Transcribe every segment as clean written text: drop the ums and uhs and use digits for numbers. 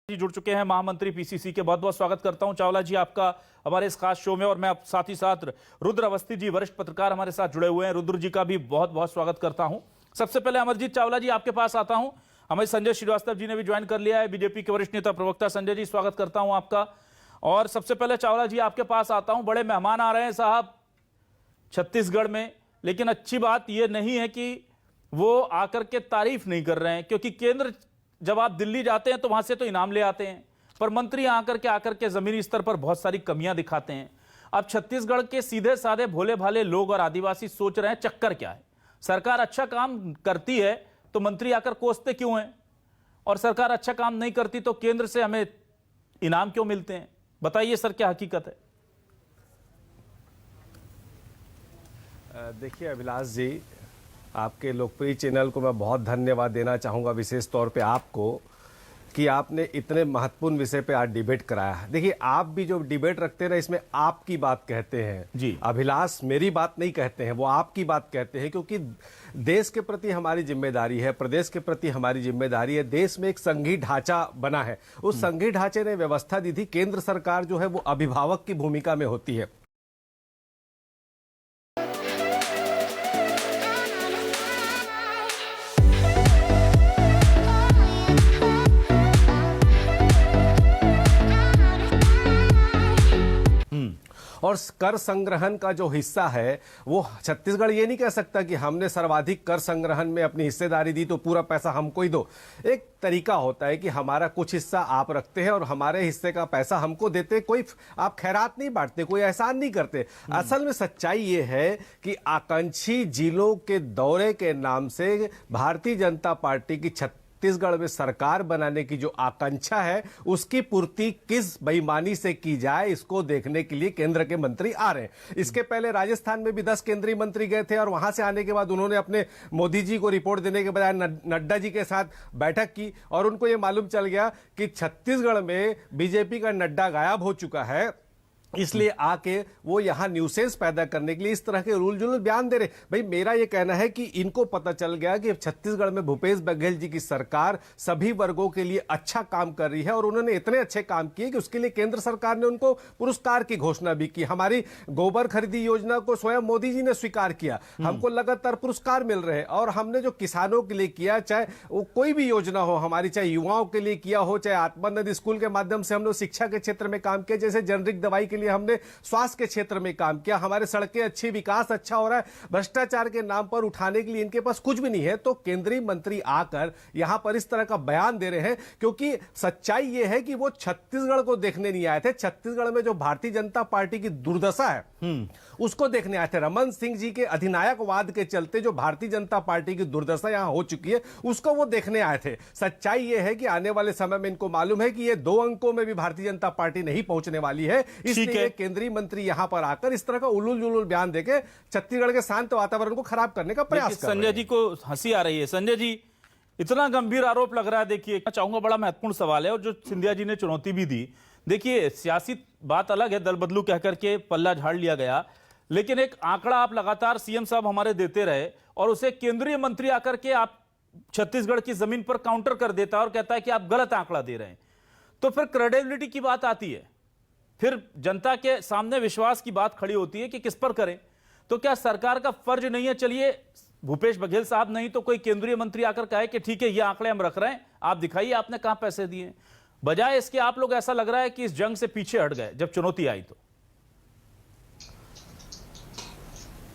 जी जुड़ चुके हैं महामंत्री पीसीसी के। बहुत बहुत स्वागत करता हूं चावला जी आपका हमारे इस खास शो में। और मैं साथ ही साथ रुद्र अवस्थी जी वरिष्ठ पत्रकार हमारे साथ जुड़े हुए हैं। रुद्र जी का भी बहुत बहुत स्वागत करता हूं। सबसे पहले अमरजीत चावला जी आपके पास आता हूं। हमें संजय श्रीवास्तव जी ने भी ज्वाइन कर लिया है, बीजेपी के वरिष्ठ नेता प्रवक्ता। संजय जी स्वागत करता हूं आपका। और सबसे पहले चावला जी आपके पास आता हूं। बड़े मेहमान आ रहे हैं साहब छत्तीसगढ़ में, लेकिन अच्छी बात यह नहीं है कि वो आकर के तारीफ नहीं कर रहे हैं, क्योंकि केंद्र जब आप दिल्ली जाते हैं तो वहां से तो इनाम ले आते हैं, पर मंत्री आकर के जमीनी स्तर पर बहुत सारी कमियां दिखाते हैं। अब छत्तीसगढ़ के सीधे साधे भोले भाले लोग और आदिवासी सोच रहे हैं चक्कर क्या है। सरकार अच्छा काम करती है तो मंत्री आकर कोसते क्यों हैं, और सरकार अच्छा काम नहीं करती तो केंद्र से हमें इनाम क्यों मिलते हैं। बताइए सर, क्या हकीकत है? देखिए अभिलाष जी, आपके लोकप्रिय चैनल को मैं बहुत धन्यवाद देना चाहूँगा, विशेष तौर पे आपको, कि आपने इतने महत्वपूर्ण विषय पे आज डिबेट कराया है। देखिए आप भी जो डिबेट रखते हैं ना, इसमें आपकी बात कहते हैं जी। अभिलाष मेरी बात नहीं कहते हैं, वो आपकी बात कहते हैं, क्योंकि देश के प्रति हमारी जिम्मेदारी है, प्रदेश के प्रति हमारी जिम्मेदारी है। देश में एक संघीय ढांचा बना है, उस संघीय ढांचे ने व्यवस्था दी थी। केंद्र सरकार जो है वो अभिभावक की भूमिका में होती है। और कर संग्रहण का जो हिस्सा है वो छत्तीसगढ़ ये नहीं कह सकता कि हमने सर्वाधिक कर संग्रहण में अपनी हिस्सेदारी दी तो पूरा पैसा हमको ही दो। एक तरीका होता है कि हमारा कुछ हिस्सा आप रखते हैं और हमारे हिस्से का पैसा हमको देते। कोई आप खैरात नहीं बांटते, कोई एहसान नहीं करते। असल में सच्चाई ये है कि आकांक्षी जिलों के दौरे के नाम से भारतीय जनता पार्टी की छत्तीसगढ़ में सरकार बनाने की जो आकांक्षा है, उसकी पूर्ति किस बेईमानी से की जाए, इसको देखने के लिए केंद्र के मंत्री आ रहे हैं। इसके पहले राजस्थान में भी 10 केंद्रीय मंत्री गए थे और वहां से आने के बाद उन्होंने अपने मोदी जी को रिपोर्ट देने के बजाय नड्डा जी के साथ बैठक की, और उनको यह मालूम चल गया कि छत्तीसगढ़ में बीजेपी का नड्डा गायब हो चुका है। इसलिए आके वो यहां न्यूसेंस पैदा करने के लिए इस तरह के रूल जुलूल बयान दे रहे। भाई मेरा ये कहना है कि इनको पता चल गया कि छत्तीसगढ़ में भूपेश बघेल जी की सरकार सभी वर्गों के लिए अच्छा काम कर रही है, और उन्होंने इतने अच्छे काम किए कि उसके लिए केंद्र सरकार ने उनको पुरस्कार की घोषणा भी की। हमारी गोबर खरीदी योजना को स्वयं मोदी जी ने स्वीकार किया, हमको लगातार पुरस्कार मिल रहे हैं। और हमने जो किसानों के लिए किया, चाहे वो कोई भी योजना हो हमारी, चाहे युवाओं के लिए किया हो, चाहे आत्मानंद स्कूल के माध्यम से हम लोग शिक्षा के क्षेत्र में काम किया, जैसे जेनरिक दवाई के लिए हमने स्वास्थ्य के क्षेत्र में काम किया, हमारे सड़कें अच्छी, विकास अच्छा हो रहा है। भ्रष्टाचार के नाम पर उठाने के लिए इनके पास कुछ भी नहीं है। तो केंद्रीय मंत्री आकर यहां पर इस तरह का बयान दे रहे हैं, क्योंकि सच्चाई यह है कि वो छत्तीसगढ़ को देखने नहीं आए थे। छत्तीसगढ़ में जो भारतीय जनता पार्टी की दुर्दशा है उसको देखने आए थे। रमन सिंह जी के अधिनायकवाद के चलते जो भारतीय जनता पार्टी की दुर्दशा यहां हो चुकी है, उसको वो देखने आए थे। सच्चाई यह है कि आने वाले समय में इनको मालूम है कि ये 2 अंकों में भी भारतीय जनता पार्टी नहीं पहुंचने वाली है। इसलिए केंद्रीय मंत्री यहां पर आकर इस तरह का उलूल जुलूल बयान देके छत्तीसगढ़ के शांत वातावरण को खराब करने का प्रयास कर रहे हैं। संजय जी को हंसी आ रही है। संजय जी, इतना गंभीर आरोप लग रहा है। देखिए चाहूंगा, बड़ा महत्वपूर्ण सवाल है और जो सिंधिया जी ने चुनौती भी दी। देखिए सियासी बात अलग है, दल बदलू कहकर के पल्ला झाड़ लिया गया, लेकिन एक आंकड़ा आप लगातार सीएम साहब हमारे देते रहे और उसे केंद्रीय मंत्री आकर के आप छत्तीसगढ़ की जमीन पर काउंटर कर देता है और कहता है कि आप गलत आंकड़ा दे रहे हैं। तो फिर क्रेडिबिलिटी की बात आती है, फिर जनता के सामने विश्वास की बात खड़ी होती है कि किस पर करें। तो क्या सरकार का फर्ज नहीं है, चलिए भूपेश बघेल साहब नहीं तो कोई केंद्रीय मंत्री आकर कहे कि ठीक है ये आंकड़े हम रख रहे हैं, आप दिखाइए आपने कहां पैसे दिए। बजाय इसके आप लोग ऐसा लग रहा है कि इस जंग से पीछे हट गए जब चुनौती आई तो।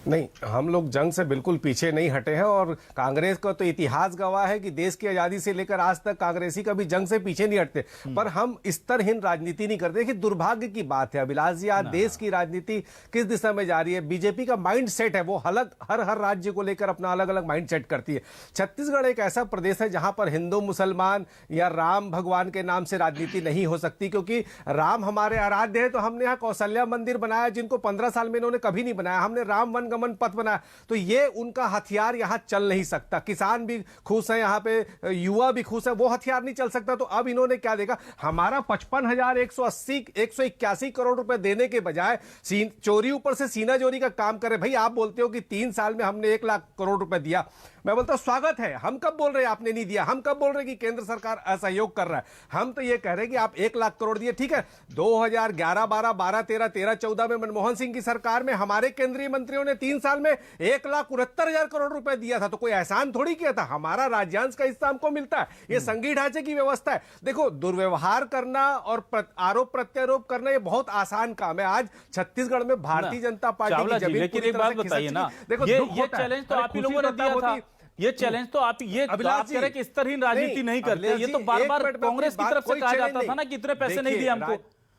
नहीं, हम लोग जंग से बिल्कुल पीछे नहीं हटे हैं, और कांग्रेस का तो इतिहास गवाह है कि देश की आजादी से लेकर आज तक कांग्रेसी कभी जंग से पीछे नहीं हटते। पर हम स्तरहीन राजनीति नहीं करते। कि दुर्भाग्य की बात है अभिलाष जी, आज देश की राजनीति किस दिशा में जा रही है। बीजेपी का माइंड सेट है, वो हर राज्य को लेकर अपना अलग अलग माइंड सेट करती है। छत्तीसगढ़ एक ऐसा प्रदेश है जहां पर हिंदू मुसलमान या राम भगवान के नाम से राजनीति नहीं हो सकती, क्योंकि राम हमारे आराध्य है। तो हमने यहाँ कौशल्या मंदिर बनाया, जिनको 15 साल में इन्होंने कभी नहीं बनाया। हमने राम वन संगमन पथ बनाया, तो ये उनका हथियार यहां चल नहीं सकता। किसान भी खुश है, यहां पे युवा भी खुश है, वो हथियार नहीं चल सकता। तो अब इन्होंने क्या देखा, हमारा 55,181 करोड़ रुपए देने के बजाय चोरी ऊपर से सीना चोरी का काम करे। भाई आप बोलते हो कि 3 साल में हमने 1 लाख करोड़ रुपए दिया, मैं बोलता हूं स्वागत है। हम कब बोल रहे हैं आपने नहीं दिया? हम कब बोल रहे हैं कि केंद्र सरकार असहयोग कर रहा है? हम तो ये कह रहे हैं कि आप 1 लाख करोड़ दिए, ठीक है। 2011, 12, 12, 13, 13, 14 में मनमोहन सिंह की सरकार में हमारे केंद्रीय मंत्रियों ने 3 साल में 1,69,000 करोड़ रुपए दिया था। तो कोई एहसान थोड़ी किया था, हमारा राज्यांश का हिस्सा हमको मिलता है। ये संघीय ढांचे की व्यवस्था है। देखो, दुर्व्यवहार करना और आरोप प्रत्यारोप करना ये बहुत आसान काम है। आज छत्तीसगढ़ में भारतीय जनता पार्टी की जमीन लेकिन पूरी एक तरह बात से बताइए खिसक ना, चुकी। देखो, ये दुख होता है। चैलेंज तो अरे आप ही खुशी लोगों ने तब दिया था। होती। ये चैलेंज तो आप ये कह रहे कि स्तरहीन राजनीति नहीं करते। ये तो बार बार कांग्रेस की तरफ से कहा जाता था ना कि इतने पैसे नहीं दिए हमको,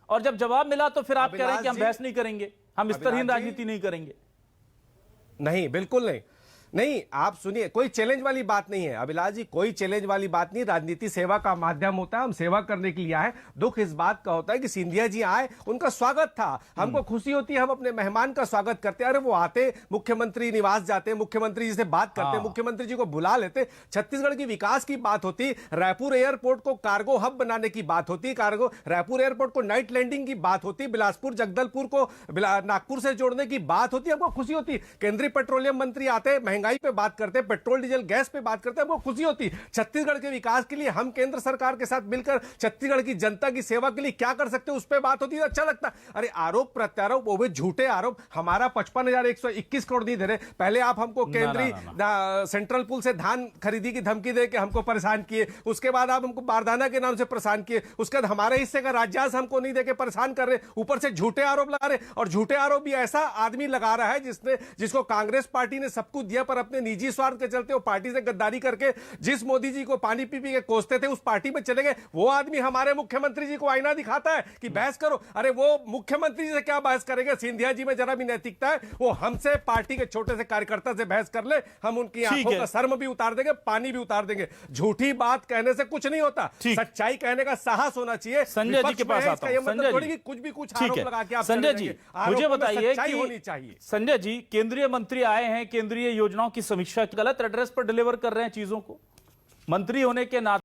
और जब जवाब मिला तो फिर आप कह रहे हैं कि हम बहस नहीं करेंगे, हम स्तरहीन राजनीति नहीं करेंगे। नहीं, बिल्कुल नहीं। नहीं, आप सुनिए, कोई चैलेंज वाली बात नहीं है अभिलाष जी, कोई चैलेंज वाली बात नहीं। राजनीति सेवा का माध्यम होता है, हम सेवा करने के लिए आए। दुख इस बात का होता है कि सिंधिया जी आए, उनका स्वागत था, हमको खुशी होती है, हम अपने मेहमान का स्वागत करते हैं। अरे वो आते, मुख्यमंत्री निवास जाते, मुख्यमंत्री जी से बात करते, मुख्यमंत्री जी को बुला लेते, छत्तीसगढ़ की विकास की बात होती, रायपुर एयरपोर्ट को कार्गो हब बनाने की बात होती, रायपुर एयरपोर्ट को नाइट लैंडिंग की बात होती, बिलासपुर जगदलपुर को नागपुर से जोड़ने की बात होती, हमको खुशी होती। केंद्रीय पेट्रोलियम मंत्री आते, महंगाई पे बात करते, पेट्रोल डीजल गैस पे बात करते, हमको खुशी होती। छत्तीसगढ़ के विकास के लिए हम केंद्र सरकार के साथ मिलकर छत्तीसगढ़ की जनता की सेवा के लिए क्या कर सकते हैं, उस पे बात होती है, अच्छा लगता। अरे आरोप प्रत्यारोप, वो भी झूठे आरोप। हमारा 55,121 करोड़ नहीं दे रहे। पहले आप हमको केंद्रीय सेंट्रल पूल से धान खरीदी की धमकी दे के हमको परेशान किए, उसके बाद आप हमको बारदाना के नाम से परेशान किए, उसके बाद हमारे हिस्से का राज्यांश हमको नहीं देके परेशान कर रहे, ऊपर से झूठे आरोप लगा रहे। और झूठे आरोप भी ऐसा आदमी लगा रहा है जिसको कांग्रेस पार्टी ने सब कुछ दिया, पर अपने निजी स्वार्थ के चलते वो पार्टी से गद्दारी करके जिस मोदी जी को पानी पी के कोसते थे उस पार्टी में चले गए। वो आदमी हमारे मुख्यमंत्री जी को आईना दिखाता है कि बहस करो। अरे वो मुख्यमंत्री जी से क्या बहस करेंगे? सिंधिया जी में जरा भी नैतिकता है, वो हमसे पार्टी के छोटे से कार्यकर्ता से बहस कर ले, हम उनकी आंखों का शर्म भी उतार देंगे, पानी भी उतार देंगे। झूठी बात कहने से कुछ नहीं होता, सच्चाई कहने का साहस होना चाहिए। संजय जी के पास आता हूं। संजय जी, कुछ भी कुछ आरोप लगा के आप संजय जी मुझे बताइए होनी चाहिए। संजय जी, केंद्रीय मंत्री आए हैं, केंद्रीय योजनाओं की समीक्षा, गलत एड्रेस पर डिलीवर कर रहे हैं चीजों को। मंत्री होने के नाते